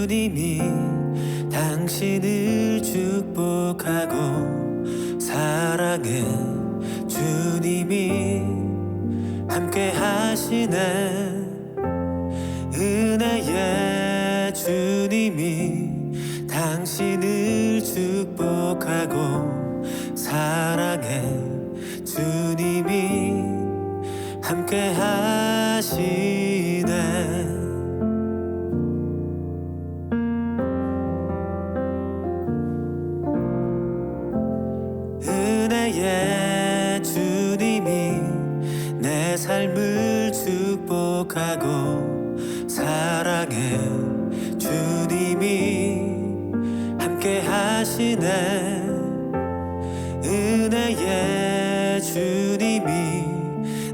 주님이 당신을 축복하고 사랑해 주님이 함께 하시네. 은혜의 주님이 당신을 축복하고 사랑해 주님이 함께 하시네. 은혜의 주님이 내 삶을 축복하고 사랑해 주님이 함께 하시네. 은혜의 주님이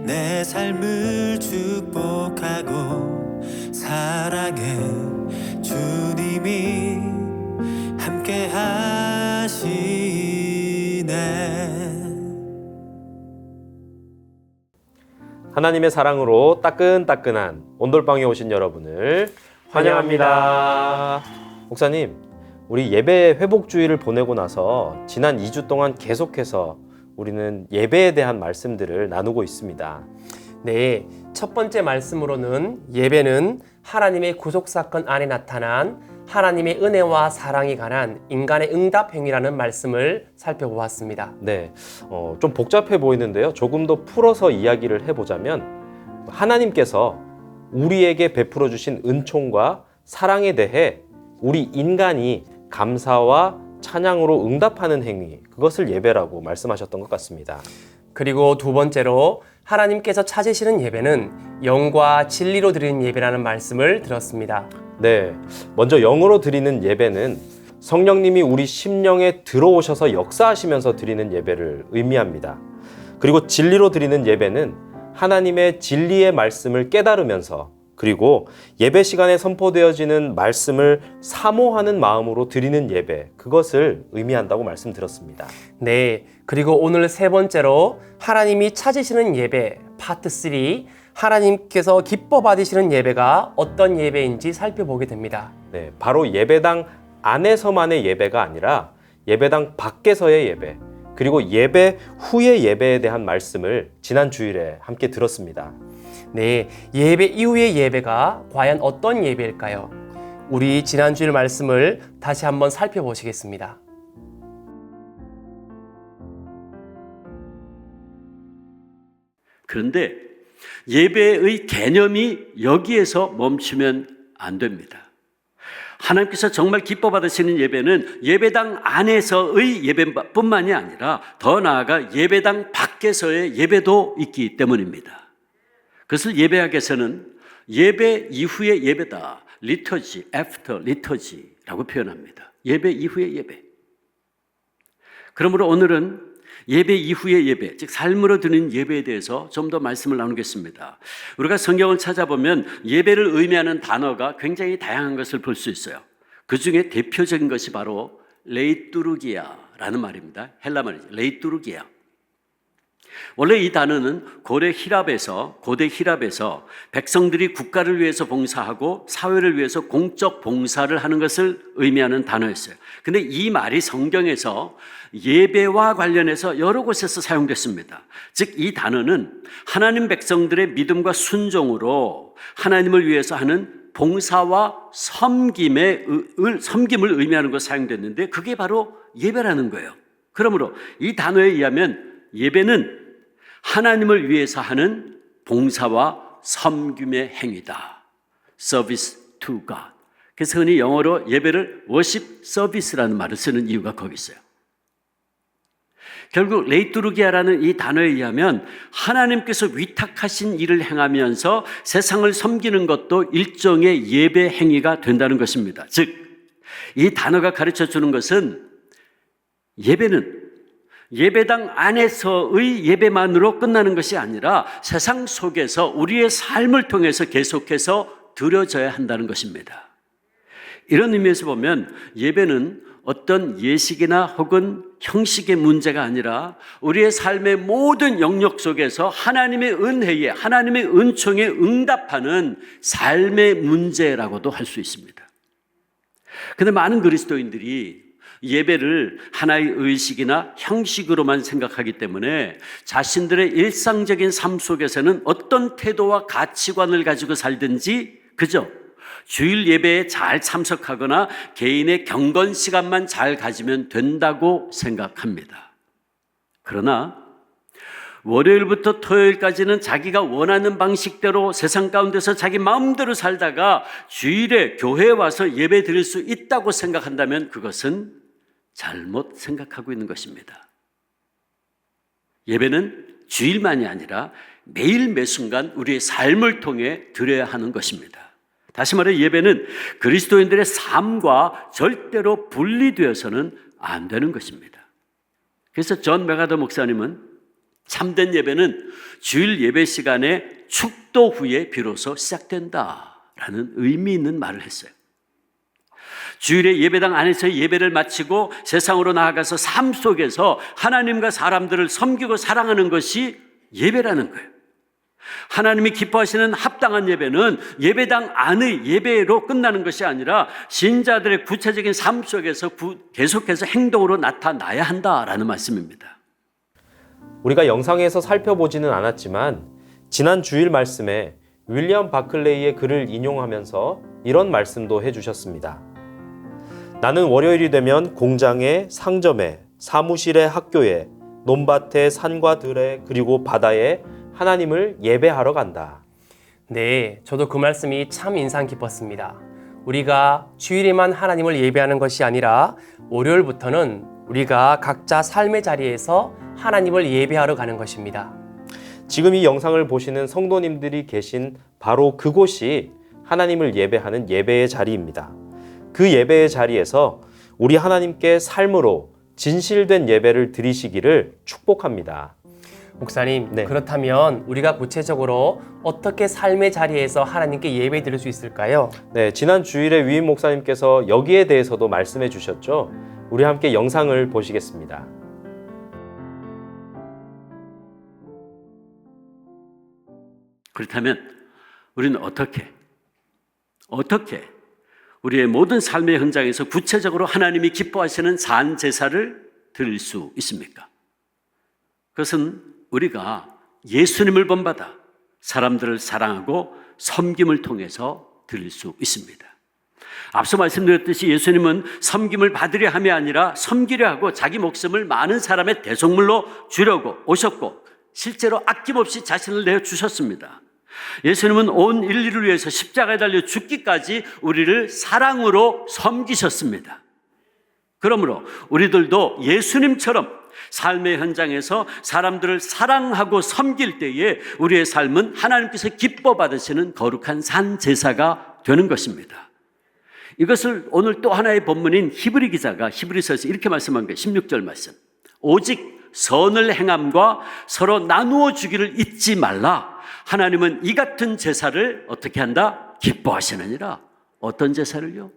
내 삶을 축복하고 사랑해 주님이 함께 하시네. 하나님의 사랑으로 따끈따끈한 온돌방에 오신 여러분을 환영합니다. 목사님, 우리 예배 회복주의를 보내고 나서 지난 2주 동안 계속해서 우리는 예배에 대한 말씀들을 나누고 있습니다. 네, 첫 번째 말씀으로는 예배는 하나님의 구속사건 안에 나타난 하나님의 은혜와 사랑이 관한 인간의 응답 행위라는 말씀을 살펴보았습니다. 네, 좀 복잡해 보이는데요. 조금 더 풀어서 이야기를 해보자면 하나님께서 우리에게 베풀어 주신 은총과 사랑에 대해 우리 인간이 감사와 찬양으로 응답하는 행위, 그것을 예배라고 말씀하셨던 것 같습니다. 그리고 두 번째로 하나님께서 찾으시는 예배는 영과 진리로 드리는 예배라는 말씀을 들었습니다. 네, 먼저 영으로 드리는 예배는 성령님이 우리 심령에 들어오셔서 역사하시면서 드리는 예배를 의미합니다. 그리고 진리로 드리는 예배는 하나님의 진리의 말씀을 깨달으면서 그리고 예배 시간에 선포되어지는 말씀을 사모하는 마음으로 드리는 예배, 그것을 의미한다고 말씀드렸습니다. 네, 그리고 오늘 세 번째로 하나님이 찾으시는 예배 파트 3, 하나님께서 기뻐 받으시는 예배가 어떤 예배인지 살펴보게 됩니다. 네, 바로 예배당 안에서만의 예배가 아니라 예배당 밖에서의 예배, 그리고 예배 후의 예배에 대한 말씀을 지난 주일에 함께 들었습니다. 네, 예배 이후의 예배가 과연 어떤 예배일까요? 우리 지난주일 말씀을 다시 한번 살펴보시겠습니다. 그런데 예배의 개념이 여기에서 멈추면 안 됩니다. 하나님께서 정말 기뻐 받으시는 예배는 예배당 안에서의 예배뿐만이 아니라 더 나아가 예배당 밖에서의 예배도 있기 때문입니다. 그것을 예배학에서는 예배 이후의 예배다, 리터지, 애프터 리터지라고 표현합니다. 예배 이후의 예배. 그러므로 오늘은 예배 이후의 예배, 즉 삶으로 드리는 예배에 대해서 좀 더 말씀을 나누겠습니다. 우리가 성경을 찾아보면 예배를 의미하는 단어가 굉장히 다양한 것을 볼 수 있어요. 그 중에 대표적인 것이 바로 레이뚜르기아라는 말입니다. 헬라 말이죠. 레이뚜르기아. 원래 이 단어는 고대 히랍에서 백성들이 국가를 위해서 봉사하고 사회를 위해서 공적 봉사를 하는 것을 의미하는 단어였어요. 근데 이 말이 성경에서 예배와 관련해서 여러 곳에서 사용됐습니다. 즉 이 단어는 하나님 백성들의 믿음과 순종으로 하나님을 위해서 하는 봉사와 섬김을 의미하는 것으로 사용됐는데 그게 바로 예배라는 거예요. 그러므로 이 단어에 의하면 예배는 하나님을 위해서 하는 봉사와 섬김의 행위다. Service to God. 그래서 흔히 영어로 예배를 worship service라는 말을 쓰는 이유가 거기 있어요. 결국 레이뚜르기아라는 이 단어에 의하면 하나님께서 위탁하신 일을 행하면서 세상을 섬기는 것도 일종의 예배 행위가 된다는 것입니다. 즉, 이 단어가 가르쳐 주는 것은 예배는 예배당 안에서의 예배만으로 끝나는 것이 아니라 세상 속에서 우리의 삶을 통해서 계속해서 드려져야 한다는 것입니다. 이런 의미에서 보면 예배는 어떤 예식이나 혹은 형식의 문제가 아니라 우리의 삶의 모든 영역 속에서 하나님의 은혜에, 하나님의 은총에 응답하는 삶의 문제라고도 할 수 있습니다. 근데 많은 그리스도인들이 예배를 하나의 의식이나 형식으로만 생각하기 때문에 자신들의 일상적인 삶 속에서는 어떤 태도와 가치관을 가지고 살든지 그저 주일 예배에 잘 참석하거나 개인의 경건 시간만 잘 가지면 된다고 생각합니다. 그러나 월요일부터 토요일까지는 자기가 원하는 방식대로 세상 가운데서 자기 마음대로 살다가 주일에 교회에 와서 예배 드릴 수 있다고 생각한다면 그것은 잘못 생각하고 있는 것입니다. 예배는 주일만이 아니라 매일 매순간 우리의 삶을 통해 드려야 하는 것입니다. 다시 말해 예배는 그리스도인들의 삶과 절대로 분리되어서는 안 되는 것입니다. 그래서 존 메가더 목사님은 참된 예배는 주일 예배 시간에 축도 후에 비로소 시작된다라는 의미 있는 말을 했어요. 주일에 예배당 안에서 예배를 마치고 세상으로 나아가서 삶 속에서 하나님과 사람들을 섬기고 사랑하는 것이 예배라는 거예요. 하나님이 기뻐하시는 합당한 예배는 예배당 안의 예배로 끝나는 것이 아니라 신자들의 구체적인 삶 속에서 계속해서 행동으로 나타나야 한다라는 말씀입니다. 우리가 영상에서 살펴보지는 않았지만 지난 주일 말씀에 윌리엄 바클레이의 글을 인용하면서 이런 말씀도 해주셨습니다. 나는 월요일이 되면 공장에, 상점에, 사무실에, 학교에, 논밭에, 산과 들에, 그리고 바다에 하나님을 예배하러 간다. 네, 저도 그 말씀이 참 인상 깊었습니다. 우리가 주일에만 하나님을 예배하는 것이 아니라 월요일부터는 우리가 각자 삶의 자리에서 하나님을 예배하러 가는 것입니다. 지금 이 영상을 보시는 성도님들이 계신 바로 그곳이 하나님을 예배하는 예배의 자리입니다. 그 예배의 자리에서 우리 하나님께 삶으로 진실된 예배를 드리시기를 축복합니다. 목사님, 네. 그렇다면 우리가 구체적으로 어떻게 삶의 자리에서 하나님께 예배 드릴 수 있을까요? 네, 지난 주일에 위임 목사님께서 여기에 대해서도 말씀해 주셨죠. 우리 함께 영상을 보시겠습니다. 그렇다면 우리는 어떻게 우리의 모든 삶의 현장에서 구체적으로 하나님이 기뻐하시는 산 제사를 드릴 수 있습니까? 그것은 우리가 예수님을 본받아 사람들을 사랑하고 섬김을 통해서 드릴 수 있습니다. 앞서 말씀드렸듯이 예수님은 섬김을 받으려 함이 아니라 섬기려 하고 자기 목숨을 많은 사람의 대속물로 주려고 오셨고 실제로 아낌없이 자신을 내어주셨습니다. 예수님은 온 인류를 위해서 십자가에 달려 죽기까지 우리를 사랑으로 섬기셨습니다. 그러므로 우리들도 예수님처럼 삶의 현장에서 사람들을 사랑하고 섬길 때에 우리의 삶은 하나님께서 기뻐 받으시는 거룩한 산 제사가 되는 것입니다. 이것을 오늘 또 하나의 본문인 히브리 기자가 히브리서에서 이렇게 말씀한 거예요. 16절 말씀. 오직 선을 행함과 서로 나누어 주기를 잊지 말라. 하나님은 이 같은 제사를 어떻게 한다? 기뻐하시느니라. 어떤 제사를요?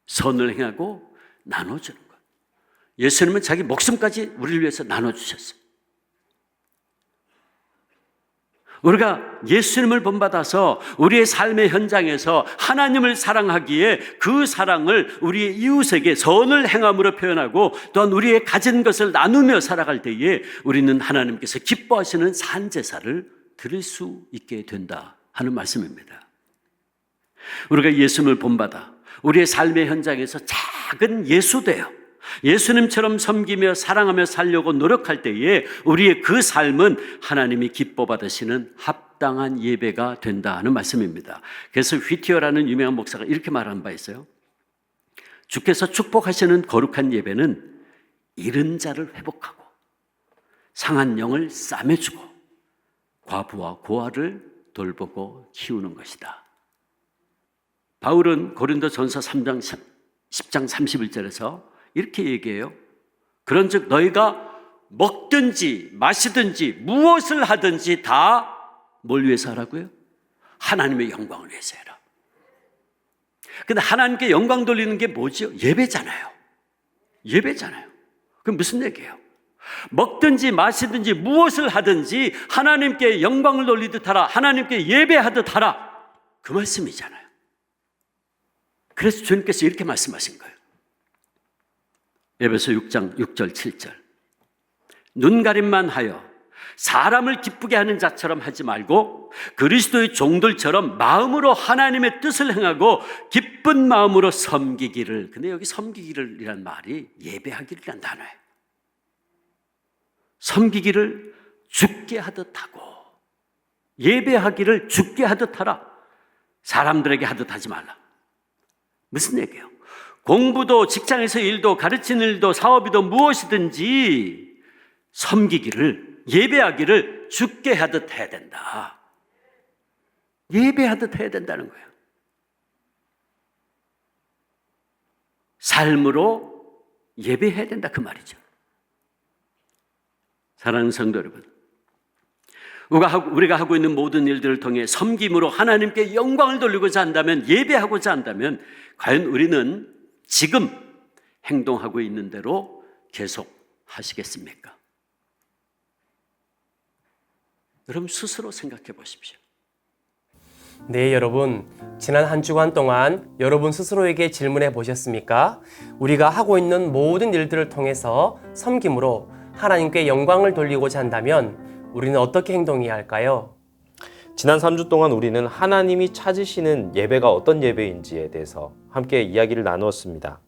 선을 행하고 나눠주는 것. 예수님은 자기 목숨까지 우리를 위해서 나눠주셨어요. 우리가 예수님을 본받아서 우리의 삶의 현장에서 하나님을 사랑하기에 그 사랑을 우리의 이웃에게 선을 행함으로 표현하고 또한 우리의 가진 것을 나누며 살아갈 때에 우리는 하나님께서 기뻐하시는 산제사를 드릴 수 있게 된다 하는 말씀입니다. 우리가 예수님을 본받아 우리의 삶의 현장에서 작은 예수되어 예수님처럼 섬기며 사랑하며 살려고 노력할 때에 우리의 그 삶은 하나님이 기뻐 받으시는 합당한 예배가 된다 하는 말씀입니다. 그래서 휘티어라는 유명한 목사가 이렇게 말한 바 있어요. 주께서 축복하시는 거룩한 예배는 잃은 자를 회복하고 상한 영을 싸매주고 과부와 고아를 돌보고 키우는 것이다. 바울은 고린도전서 10장 31절에서 이렇게 얘기해요. 그런즉 너희가 먹든지 마시든지 무엇을 하든지 다 뭘 위해서 하라고요? 하나님의 영광을 위해서 해라. 근데 하나님께 영광 돌리는 게 뭐죠? 예배잖아요. 예배잖아요. 그럼 무슨 얘기예요? 먹든지 마시든지 무엇을 하든지 하나님께 영광을 돌리듯 하라. 하나님께 예배하듯 하라. 그 말씀이잖아요. 그래서 주님께서 이렇게 말씀하신 거예요. 에베소 6장 6절 7절. 눈가림만 하여 사람을 기쁘게 하는 자처럼 하지 말고 그리스도의 종들처럼 마음으로 하나님의 뜻을 행하고 기쁜 마음으로 섬기기를. 근데 여기 섬기기를이란 말이 예배하기를이란 단어예요. 섬기기를 죽게 하듯 하고 예배하기를 죽게 하듯 하라. 사람들에게 하듯 하지 말라. 무슨 얘기예요? 공부도 직장에서 일도 가르치는 일도 사업이도 무엇이든지 섬기기를 예배하기를 죽게 하듯 해야 된다. 예배하듯 해야 된다는 거예요. 삶으로 예배해야 된다 그 말이죠. 사랑하는 성도 여러분, 우리가 하고 있는 모든 일들을 통해 섬김으로 하나님께 영광을 돌리고자 한다면, 예배하고자 한다면 과연 우리는 지금 행동하고 있는 대로 계속 하시겠습니까? 여러분 스스로 생각해 보십시오. 네, 여러분. 지난 한 주간 동안 여러분 스스로에게 질문해 보셨습니까? 우리가 하고 있는 모든 일들을 통해서 섬김으로 하나님께 영광을 돌리고자 한다면 우리는 어떻게 행동해야 할까요? 지난 3주 동안 우리는 하나님이 찾으시는 예배가 어떤 예배인지에 대해서 함께 이야기를 나누었습니다.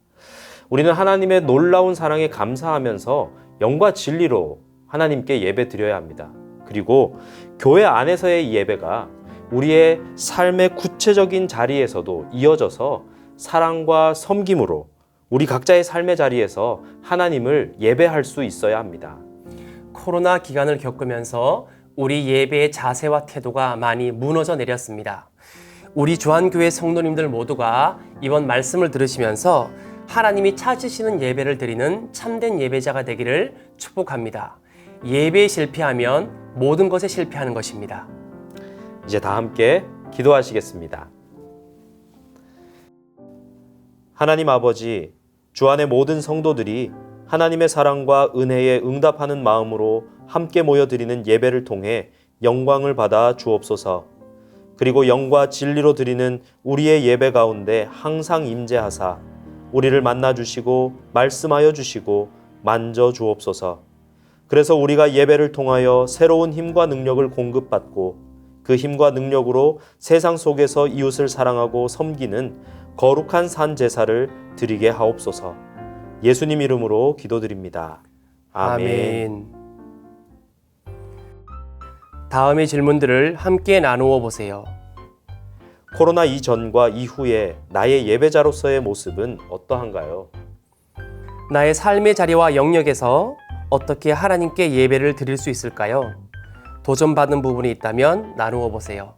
우리는 하나님의 놀라운 사랑에 감사하면서 영과 진리로 하나님께 예배 드려야 합니다. 그리고 교회 안에서의 예배가 우리의 삶의 구체적인 자리에서도 이어져서 사랑과 섬김으로 우리 각자의 삶의 자리에서 하나님을 예배할 수 있어야 합니다. 코로나 기간을 겪으면서 우리 예배의 자세와 태도가 많이 무너져 내렸습니다. 우리 주한교회 성도님들 모두가 이번 말씀을 들으시면서 하나님이 찾으시는 예배를 드리는 참된 예배자가 되기를 축복합니다. 예배에 실패하면 모든 것에 실패하는 것입니다. 이제 다 함께 기도하시겠습니다. 하나님 아버지, 주 안의 모든 성도들이 하나님의 사랑과 은혜에 응답하는 마음으로 함께 모여드리는 예배를 통해 영광을 받아 주옵소서. 그리고 영과 진리로 드리는 우리의 예배 가운데 항상 임재하사 우리를 만나주시고 말씀하여 주시고 만져 주옵소서. 그래서 우리가 예배를 통하여 새로운 힘과 능력을 공급받고 그 힘과 능력으로 세상 속에서 이웃을 사랑하고 섬기는 거룩한 산 제사를 드리게 하옵소서. 예수님 이름으로 기도드립니다. 아멘. 다음의 질문들을 함께 나누어 보세요. 코로나 이전과 이후에 나의 예배자로서의 모습은 어떠한가요? 나의 삶의 자리와 영역에서 어떻게 하나님께 예배를 드릴 수 있을까요? 도전받는 부분이 있다면 나누어 보세요.